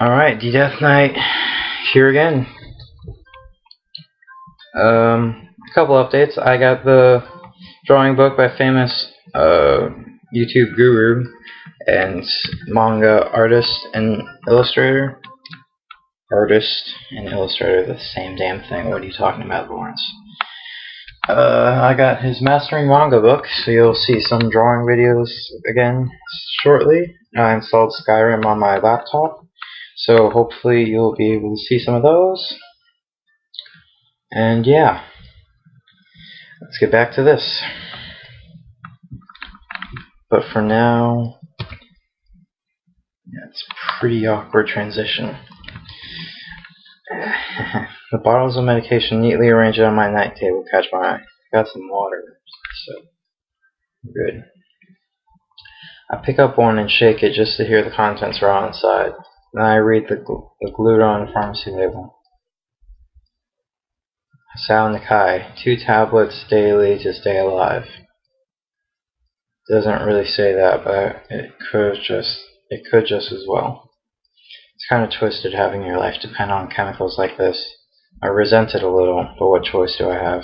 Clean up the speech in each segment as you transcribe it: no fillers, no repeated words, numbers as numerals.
Alright, D-Death Knight here again. A couple updates. I got the drawing book by famous YouTube guru and manga artist and illustrator. Artist and illustrator, the same damn thing. What are you talking about, Lawrence? I got his Mastering Manga book, so you'll see some drawing videos again shortly. I installed Skyrim on my laptop, so hopefully you'll be able to see some of those. And yeah, let's get back to this. But for now, yeah, it's a pretty awkward transition. The bottles of medication neatly arranged on my night table catch my eye. Got some water, so good. I pick up one and shake it just to hear the contents raw inside. Then I read the glued-on pharmacy label. Sao Nikai, 2 tablets daily to stay alive. Doesn't really say that, but it could just as well. It's kind of twisted having your life depend on chemicals like this. I resent it a little, but what choice do I have?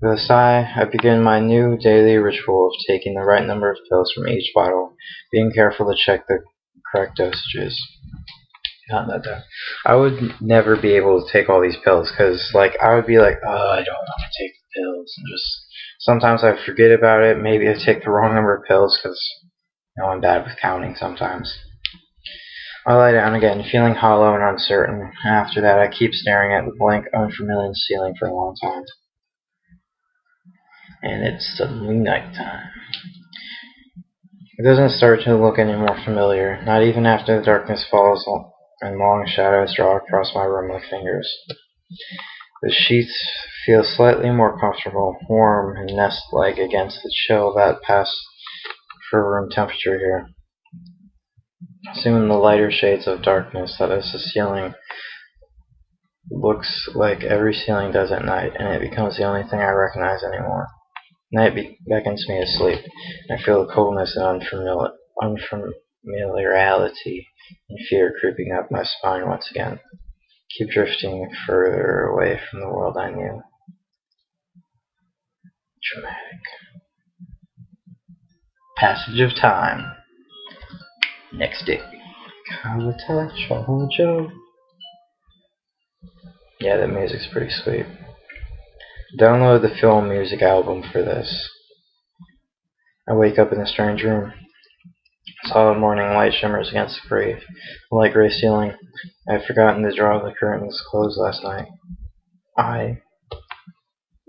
With a sigh, I begin my new daily ritual of taking the right number of pills from each bottle, being careful to check the correct dosages. I would never be able to take all these pills, because I would be like, oh, I don't want to take the pills, and just sometimes I forget about it. Maybe I take the wrong number of pills, because I'm bad with counting sometimes. I lie down again, feeling hollow and uncertain. After that, I keep staring at the blank, unfamiliar ceiling for a long time. And it's suddenly nighttime. It doesn't start to look any more familiar, not even after the darkness falls and long shadows draw across my room like fingers. The sheets feel slightly more comfortable, warm and nest-like against the chill that passes for room temperature here. Soon the lighter shades of darkness that is the ceiling looks like every ceiling does at night, and it becomes the only thing I recognize anymore. Night beckons me to sleep, and I feel the coldness and unfamiliarity and fear creeping up my spine once again. Keep drifting further away from the world I knew. Dramatic. Passage of time. Next day. Katawa, Shoujo. Yeah, that music's pretty sweet. Download the film music album for this. I wake up in a strange room. Solid morning light shimmers against the light gray ceiling. I had forgotten to draw the curtains closed last night.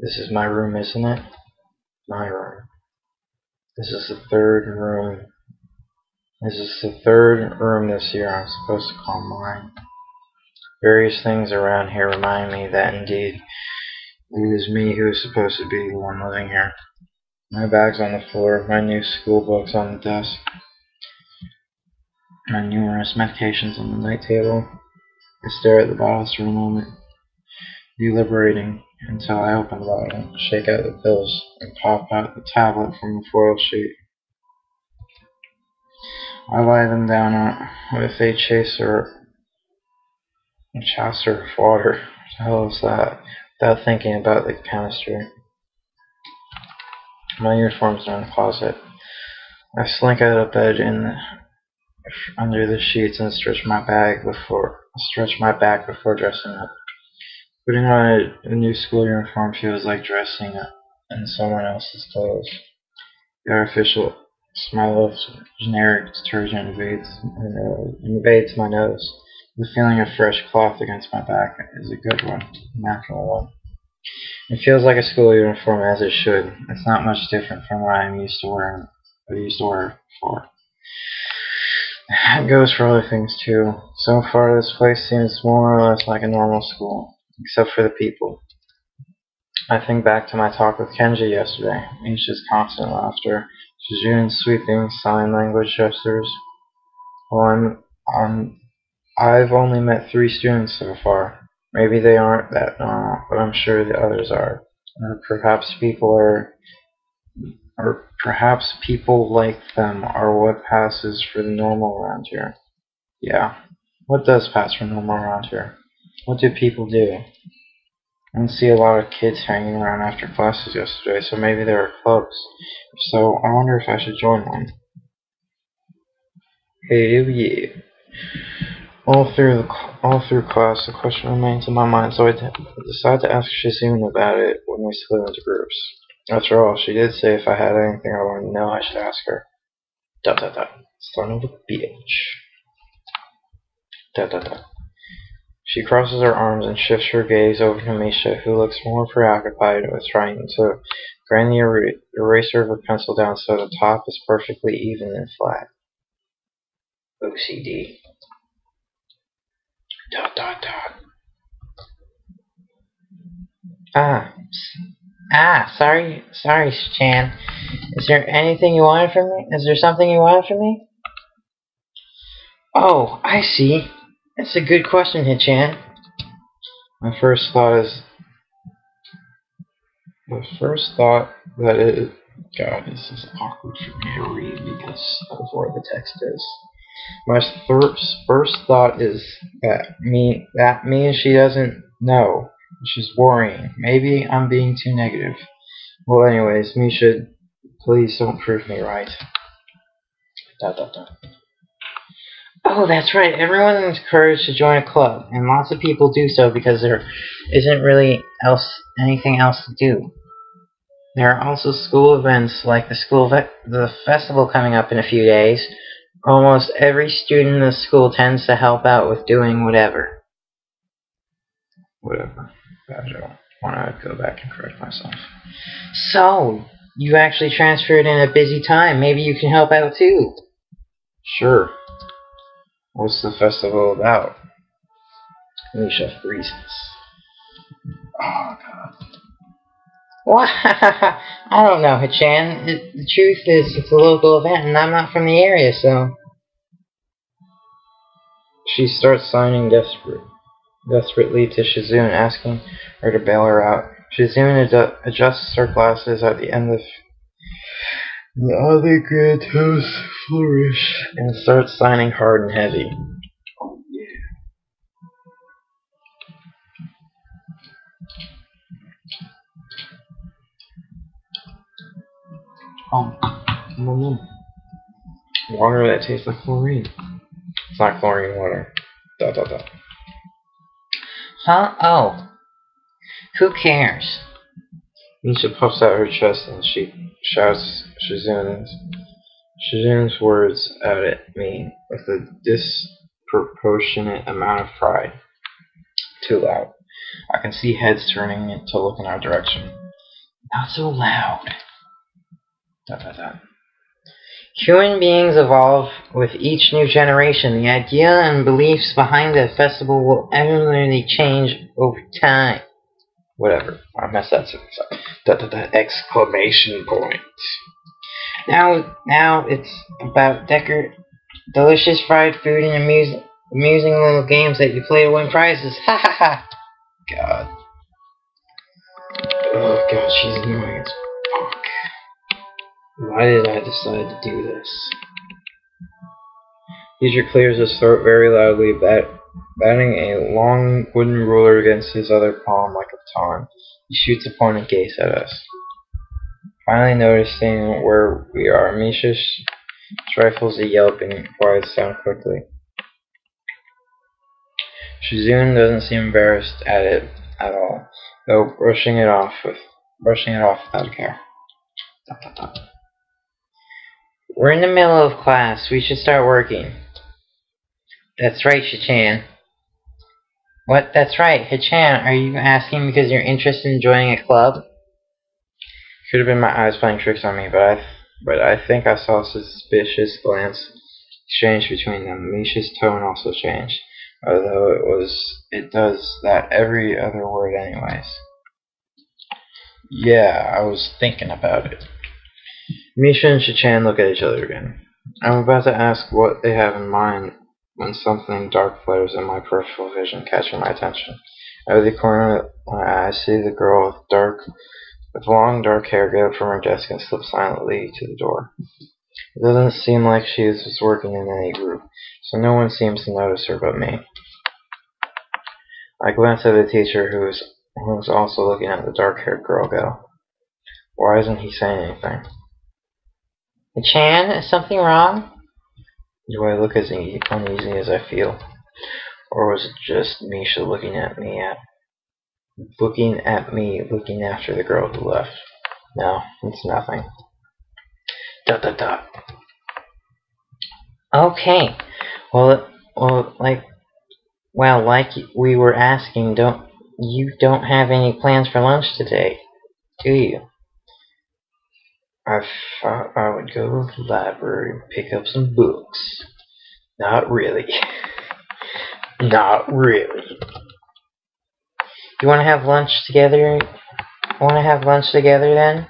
This is my room, isn't it? My room. This is the third room. This is the third room this year I'm supposed to call mine. Various things around here remind me that indeed it is me who is supposed to be the one living here. My bag's on the floor, my new school books on the desk, my numerous medications on the night table. I stare at the bottles for a moment, deliberating until I open the bottle, shake out the pills, and pop out the tablet from the foil sheet. I lie them down with a chaser of water. What the hell is that? Without thinking about the chemistry. My uniforms are in the closet. I slink out of bed under the sheets and stretch my back before dressing up. Putting on a new school uniform feels like dressing up in someone else's clothes. The artificial smell of generic detergent invades my nose. The feeling of fresh cloth against my back is a good one, a natural one. It feels like a school uniform, as it should. It's not much different from what I used to wear before. That goes for other things too. So far, this place seems more or less like a normal school, except for the people. I think back to my talk with Kenji yesterday. It's just constant laughter, Shoujo's sweeping sign language gestures. Well, I've only met 3 students so far. Maybe they aren't that normal, but I'm sure the others are. Or perhaps people are Or perhaps people like them are what passes for the normal around here. Yeah. What does pass for normal around here? What do people do? I didn't see a lot of kids hanging around after classes yesterday, so maybe there are clubs. So I wonder if I should join one. Hey, yeah. All through class, the question remains in my mind, so I decided to ask Shizune about it when we split into groups. After all, she did say if I had anything I wanted to know, I should ask her. Dot dot dot. Son of a bitch. Dot dot dot. She crosses her arms and shifts her gaze over to Misha, who looks more preoccupied with trying to grind the eraser of her pencil down so the top is perfectly even and flat. OCD. Dot dot dot. Sorry, Chan. Is there anything you wanted from me? Is there something you wanted from me? Oh, I see. That's a good question, Hichan. My first thought that it. God, this is awkward for me to read because of where the text is. My first thought is that means she doesn't know. She's worrying. Maybe I'm being too negative. Well, anyways, Misha, please don't prove me right. Dot dot dot. Oh, that's right. Everyone is encouraged to join a club, and lots of people do so because there isn't really anything else to do. There are also school events like the festival coming up in a few days. Almost every student in the school tends to help out with doing whatever. Whatever. I don't want to go back and correct myself. So, you actually transferred in a busy time. Maybe you can help out too. Sure. What's the festival about? Misha freezes. Oh, God. What? I don't know, Hichan. The truth is, it's a local event, and I'm not from the area, so... She starts signing desperately to Shizune, asking her to bail her out. Shizune adjusts her glasses at the end of the other grand toes flourish and starts signing hard and heavy. Oh, yeah. Water that tastes like chlorine. It's not chlorine water. Dot dot dot. Huh? Oh. Who cares? Misha puffs out her chest and she shouts Shizune's words at me with a disproportionate amount of pride. Too loud. I can see heads turning to look in our direction. Not so loud. Dot dot dot. Human beings evolve with each new generation. The idea and beliefs behind the festival will evidently change over time. Whatever. I messed that sentence up. Dot dot dot. Exclamation point. Now it's about delicious fried food and amusing little games that you play to win prizes. Ha ha ha. God. Oh God, she's annoying as fuck. Why did I decide to do this? Teacher clears his throat very loudly, batting a long wooden ruler against his other palm like a baton. He shoots a pointed gaze at us. Finally noticing where we are, Misha stifles a yelp and quiets down quickly. Shizune doesn't seem embarrassed at it at all, though brushing it off without a care. Dot, dot, dot. We're in the middle of class. We should start working. That's right, Hichan. What? That's right, Hichan. Are you asking because you're interested in joining a club? Could have been my eyes playing tricks on me, but I think I saw a suspicious glance exchange between them. Misha's tone also changed, although it does that every other word anyways. Yeah, I was thinking about it. Misha and Shichan look at each other again. I'm about to ask what they have in mind when something dark flares in my peripheral vision, catching my attention. Out of the corner of my eye, I see the girl with dark with long dark hair, get up from her desk and slip silently to the door. It doesn't seem like she is working in any group, so no one seems to notice her but me. I glance at the teacher, who's also looking at the dark-haired girl go. Why isn't he saying anything? Chan, is something wrong? Do I look as uneasy as I feel? Or was it just Misha looking after the girl who left? No, it's nothing. ... Okay. Like we were asking, you don't have any plans for lunch today, do you? I thought I would go to the library and pick up some books. Not really. Not really. You want to have lunch together? Then?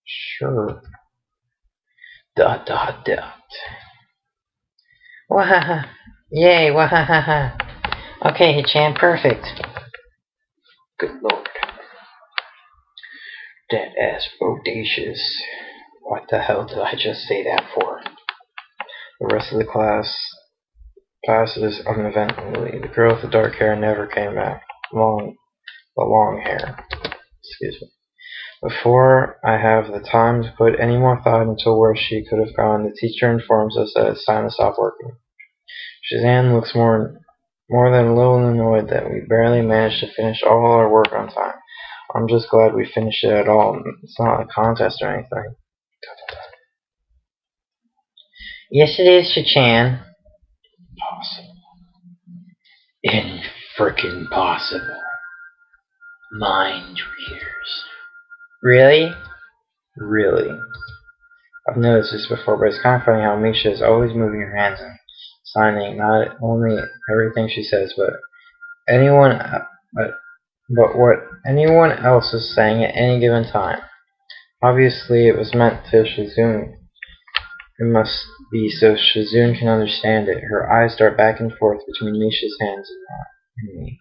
Sure. ... Wahaha. Yay, wahaha. Okay, Chan, perfect. Good lord. That ass bodacious. What the hell did I just say that for? The rest of the class passes uneventfully. The girl with the dark hair never came back. The long hair. Excuse me. Before I have the time to put any more thought into where she could have gone, the teacher informs us that it's time to stop working. Shazam looks more than a little annoyed that we barely managed to finish all our work on time. I'm just glad we finished it at all. It's not a contest or anything. Yes, it is, Chan. Possible. In-frickin' possible. Mind readers. Really? Really. I've noticed this before, but it's kind of funny how Misha is always moving her hands and signing not only everything she says, but what anyone else is saying at any given time. Obviously, it was meant to Shizune. It must be so Shizune can understand it. Her eyes dart back and forth between Misha's hands and me.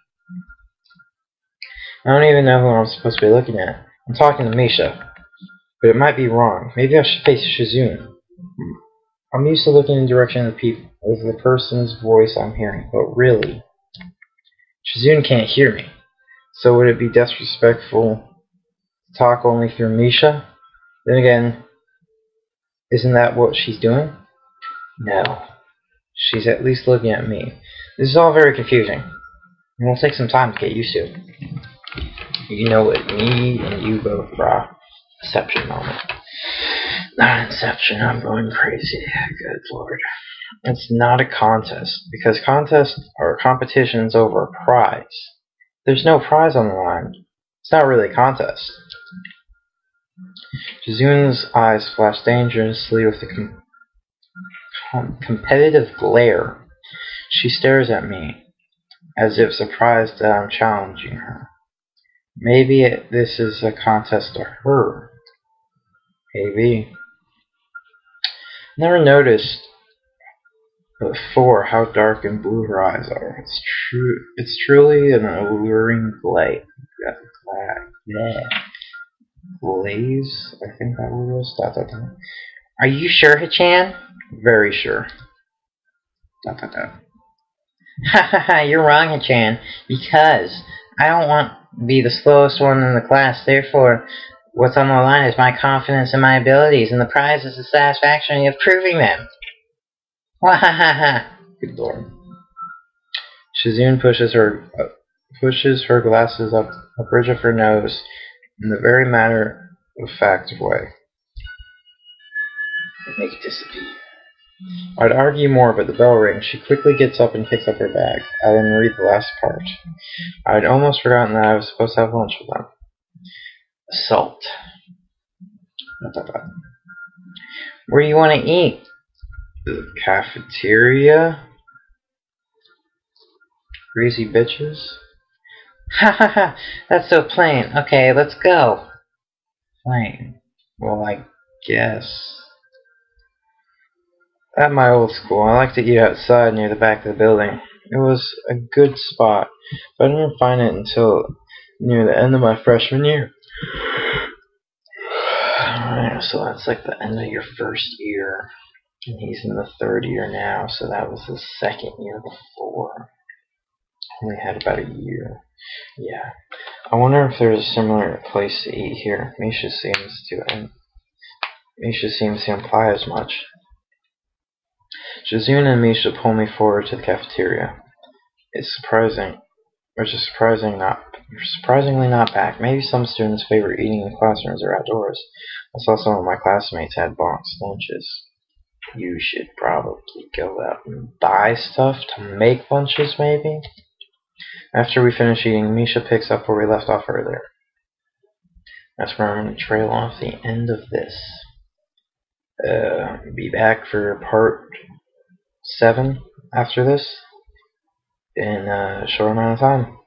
I don't even know who I'm supposed to be looking at. I'm talking to Misha, but it might be wrong. Maybe I should face Shizune. I'm used to looking in the direction of the person's voice I'm hearing, but really, Shizune can't hear me. So would it be disrespectful to talk only through Misha? Then again, isn't that what she's doing? No. She's at least looking at me. This is all very confusing. It will take some time to get used to. You know it, me and you both, brah. Inception moment. Not Inception, I'm going crazy. Good lord. It's not a contest, because contests are competitions over a prize. There's no prize on the line. It's not really a contest. Shizune's eyes flash dangerously with a competitive glare. She stares at me, as if surprised that I'm challenging her. Maybe this is a contest to her. Maybe. Never noticed before how dark and blue her eyes are. It's truly an alluring glaze. Glaze? I think that word was. Are you sure, Chan? Very sure. Hahaha, you're wrong, Chan. Because I don't want to be the slowest one in the class. Therefore, what's on the line is my confidence in my abilities, and the prize is the satisfaction of proving them. Wahahaha. Good lord. Shizune pushes her glasses up the bridge of her nose in the very matter-of-fact way. Make it disappear. I'd argue more, but the bell rings. She quickly gets up and picks up her bag. I didn't read the last part. I'd almost forgotten that I was supposed to have lunch with them. Assault. Where do you want to eat? The cafeteria? Greasy bitches? Hahaha, that's so plain. Okay, let's go. Plain? Well, I guess. At my old school, I liked to eat outside near the back of the building. It was a good spot, but I didn't find it until near the end of my freshman year. Alright, so that's like the end of your first year. And he's in the third year now, so that was the second year before. Only had about a year. Yeah. I wonder if there's a similar place to eat here. Misha seems to imply as much. Shizune and Misha pull me forward to the cafeteria. It's surprisingly not packed. Maybe some students favor eating in classrooms or outdoors. I saw some of my classmates had boxed lunches. You should probably go out and buy stuff to make lunches, maybe? After we finish eating, Misha picks up where we left off earlier. That's where I'm going to trail off the end of this. Be back for part 7 after this in a short amount of time.